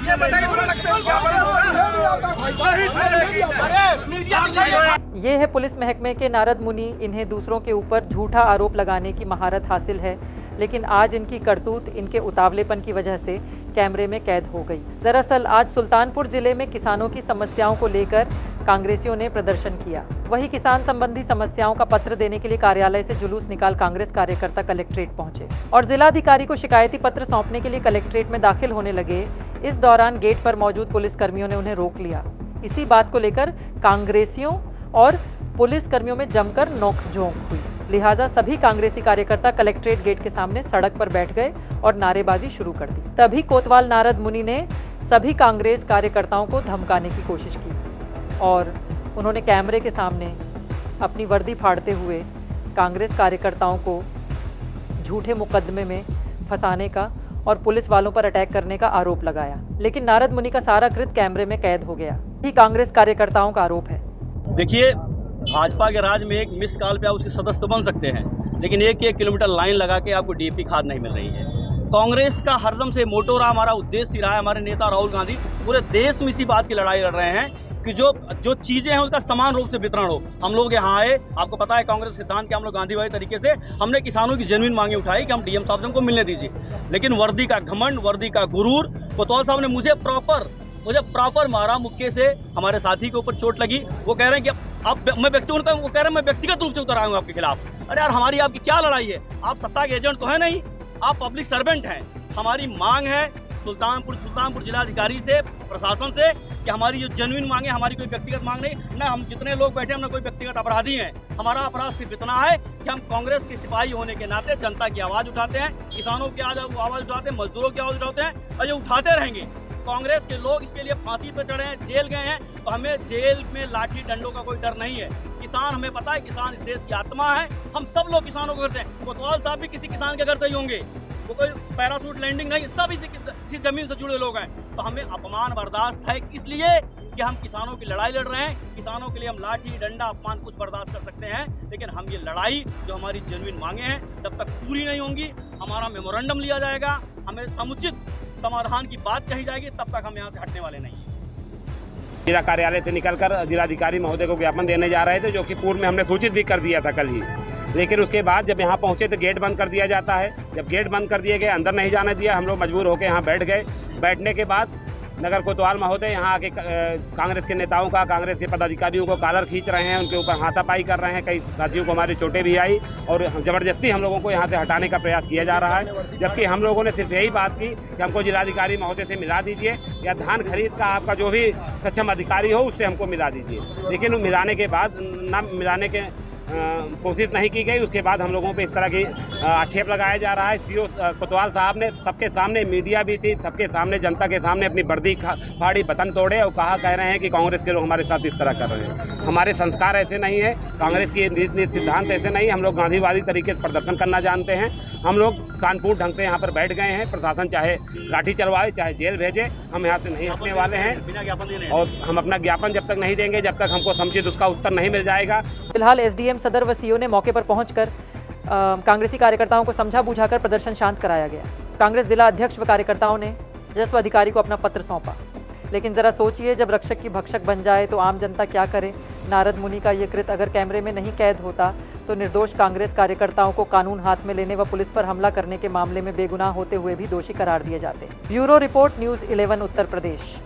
ये बताइए, बुरा लगता है क्या बंद होगा? ये है पुलिस महकमे के नारद मुनि। इन्हें दूसरों के ऊपर झूठा आरोप लगाने की महारत हासिल है, लेकिन आज इनकी करतूत इनके उतावलेपन की वजह से कैमरे में कैद हो गई। दरअसल आज सुल्तानपुर जिले में किसानों की समस्याओं को लेकर कांग्रेसियों ने प्रदर्शन किया। वही किसान संबंधी समस्याओं का पत्र देने के लिए कार्यालय से जुलूस निकाल कांग्रेस कार्यकर्ता कलेक्ट्रेट पहुंचे और जिलाधिकारी को शिकायती पत्र सौंपने के लिए कलेक्ट्रेट में दाखिल होने लगे। इस दौरान गेट पर मौजूद पुलिस कर्मियों ने उन्हें रोक लिया। इसी बात को लेकर कांग्रेसियों और पुलिस कर्मियों में जमकर नोकझोंक हुई। लिहाजा सभी कांग्रेसी कार्यकर्ता कलेक्ट्रेट गेट के सामने सड़क पर बैठ गए और नारेबाजी शुरू कर दी। तभी कोतवाल नारद मुनि ने सभी कांग्रेस कार्यकर्ताओं को धमकाने की कोशिश की और उन्होंने कैमरे के सामने अपनी वर्दी फाड़ते हुए कांग्रेस कार्यकर्ताओं को झूठे मुकदमे में फंसाने का और पुलिस वालों पर अटैक करने का आरोप लगाया। लेकिन नारद मुनि का सारा कृत्य कैमरे में कैद हो गया। ये कांग्रेस कार्यकर्ताओं का आरोप है। देखिए, भाजपा के राज में एक मिस कॉल पे आप उसके सदस्य तो बन सकते हैं, लेकिन 1 किलोमीटर लाइन लगा के आपको डीएपी खाद नहीं मिल रही है। कांग्रेस का हरदम से मोटो रहा, हमारा उद्देश्य रहा है, हमारे नेता राहुल गांधी पूरे देश में इसी बात की लड़ाई लड़ रहे हैं कि जो चीजें हैं उसका समान रूप से वितरण हो। हम लोग यहाँ आए, आपको पता है कांग्रेस सिद्धांत के हम लोग गांधीवादी तरीके से हमने किसानों की जेन्युइन मांगे उठाई कि हम डीएम साहब से हमको मिलने दीजिए, लेकिन वर्दी का घमंड, वर्दी का गुरूर, कोतवाल साहब ने मुझे प्रॉपर मारा मुक्के से। हमारे साथी के ऊपर चोट लगी। वो कह रहे हैं कि मैं व्यक्तिगत रूप से उतर आऊंगा आपके खिलाफ। अरे यार, हमारी आपकी क्या लड़ाई है? आप सत्ता के एजेंट तो है नहीं, आप पब्लिक सर्वेंट हैं। हमारी मांग है सुल्तानपुर जिलाधिकारी से, प्रशासन से कि हमारी जो जेन्युइन मांग है, हमारी कोई व्यक्तिगत मांग नहीं। ना हम जितने लोग बैठे हैं, ना कोई व्यक्तिगत अपराधी हैं। हमारा अपराध सिर्फ इतना है कि हम कांग्रेस के सिपाही होने के नाते जनता की आवाज उठाते हैं, किसानों की आवाज उठाते हैं, मजदूरों की आवाज उठाते हैं और ये उठाते रहेंगे। कांग्रेस के लोग इसके लिए फांसी पे चढ़े हैं, जेल गए हैं, तो हमें जेल में लाठी डंडों का कोई डर नहीं है। किसान, हमें पता है किसान इस देश की आत्मा है। हम सब लोग किसानों के घर से हैं। कोतवाल साहब भी किसी किसान के घर से ही होंगे। वो कोई पैराशूट लैंडिंग नहीं, सब इसी जमीन से जुड़े लोग हैं। तो हमें अपमान बर्दाश्त है, इसलिए कि हम किसानों की लड़ाई लड़ रहे हैं। किसानों के लिए हम लाठी डंडा अपमान कुछ बर्दाश्त कर सकते हैं, लेकिन हम ये लड़ाई जो हमारी जेन्युइन मांगे हैं जब तक पूरी नहीं होंगी, हमारा मेमोरेंडम लिया जाएगा, हमें समुचित समाधान की बात कही जाएगी, तब तक हम यहाँ से हटने वाले नहीं हैं। जिला कार्यालय से निकलकर जिलाधिकारी महोदय को ज्ञापन देने जा रहे थे, जो कि पूर्व में हमने सूचित भी कर दिया था कल ही। लेकिन उसके बाद जब यहाँ पहुँचे तो गेट बंद कर दिया जाता है। जब गेट बंद कर दिए गए, अंदर नहीं जाने दिया, हम लोग मजबूर होकर यहाँ बैठ गए। बैठने के बाद नगर कोतवाल महोदय यहाँ आके कांग्रेस के नेताओं का, कांग्रेस के पदाधिकारियों को कॉलर खींच रहे हैं, उनके ऊपर हाथापाई कर रहे हैं। कई साथियों को हमारी चोटें भी आई और ज़बरदस्ती हम लोगों को यहाँ से हटाने का प्रयास किया जा रहा है। जबकि हम लोगों ने सिर्फ यही बात की कि हमको जिलाधिकारी महोदय से मिला दीजिए, या धान खरीद का आपका जो भी सक्षम अधिकारी हो उससे हमको मिला दीजिए। लेकिन मिलाने के बाद न मिलाने के कोशिश नहीं की गई। उसके बाद हम लोगों पे इस तरह की आक्षेप लगाया जा रहा है। सीओ कोतवाल साहब ने सबके सामने, मीडिया भी थी, सबके सामने, जनता के सामने अपनी वर्दी फाड़ी, बटन तोड़े और कह रहे हैं कि कांग्रेस के लोग हमारे साथ इस तरह कर रहे हैं। हमारे संस्कार ऐसे नहीं है, कांग्रेस की नीति सिद्धांत ऐसे नहीं। हम लोग गांधीवादी तरीके से प्रदर्शन करना जानते हैं। हम लोग शांतिपूर्ण ढंग से यहाँ पर बैठ गए हैं। प्रशासन चाहे लाठी चलवाए, चाहे जेल भेजे, हम यहाँ से नहीं हटने वाले हैं और हम अपना ज्ञापन जब तक नहीं देंगे, जब तक हमको समुचित उसका उत्तर नहीं मिल जाएगा। फिलहाल एसडीएम सदर व सीओ ने मौके पर पहुंचकर कांग्रेसी कार्यकर्ताओं को समझा बुझाकर प्रदर्शन शांत कराया गया। कांग्रेस जिला अध्यक्ष व कार्यकर्ताओं ने राजस्व अधिकारी को अपना पत्र सौंपा। लेकिन जरा सोचिए, जब रक्षक की भक्षक बन जाए तो आम जनता क्या करे। नारद मुनि का ये कृत्य अगर कैमरे में नहीं कैद होता तो निर्दोष कांग्रेस कार्यकर्ताओं को कानून हाथ में लेने व पुलिस पर हमला करने के मामले में बेगुनाह होते हुए भी दोषी करार दिए जाते। Bureau report, news 11 Uttar Pradesh.